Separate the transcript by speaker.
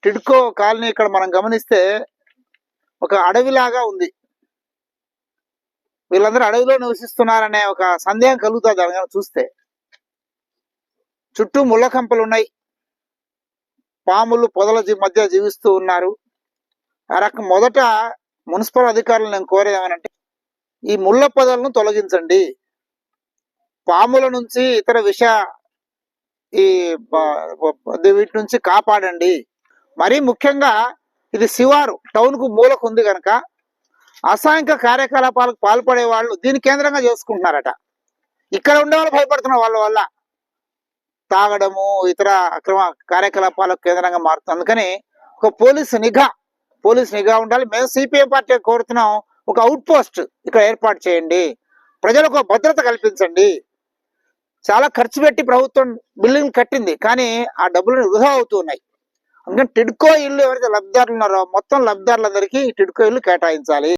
Speaker 1: TIDCO colony ఇక్కడ మనం గమనిస్తే ఒక అడవిలాగా ఉంది. వీళ్ళందరూ అడవిలో నివసిస్తున్నారనే ఒక సందేహం కలుగుతుంది దాని చూస్తే. చుట్టూ ముళ్ళ కంపలు ఉన్నాయి, పాములు పొదల మధ్య జీవిస్తూ ఉన్నారు. ఆ రకం మొదట మున్సిపల్ అధికారులు నేను కోరేదేమనంటే, ఈ ముళ్ళ పొదలను తొలగించండి, పాముల నుంచి ఇతర ఈ వీటి నుంచి కాపాడండి. మరీ ముఖ్యంగా ఇది శివారు, టౌన్ కు మూలకు ఉంది కనుక అసాంఘిక కార్యకలాపాలకు పాల్పడే వాళ్ళు దీని కేంద్రంగా చేసుకుంటున్నారట. ఇక్కడ ఉండే వాళ్ళు భయపడుతున్నారు వాళ్ళ వల్ల, తాగడము ఇతర అక్రమ కార్యకలాపాలకు కేంద్రంగా మారుతుంది. అందుకని ఒక పోలీస్ నిఘా ఉండాలి. మేము సిపిఎం పార్టీ కోరుతున్నాం, ఒక అవుట్ పోస్ట్ ఇక్కడ ఏర్పాటు చేయండి, ప్రజలకు భద్రత కల్పించండి. చాలా ఖర్చు పెట్టి ప్రభుత్వం బిల్డింగ్ కట్టింది, కానీ ఆ డబ్బులు వృధా అవుతున్నాయి. అందుకని టిడ్కో ఇల్లు ఎవరైతే లబ్ధిదారులు ఉన్నారో మొత్తం లబ్ధిదారులందరికీ టిడ్కో ఇల్లు కేటాయించాలి.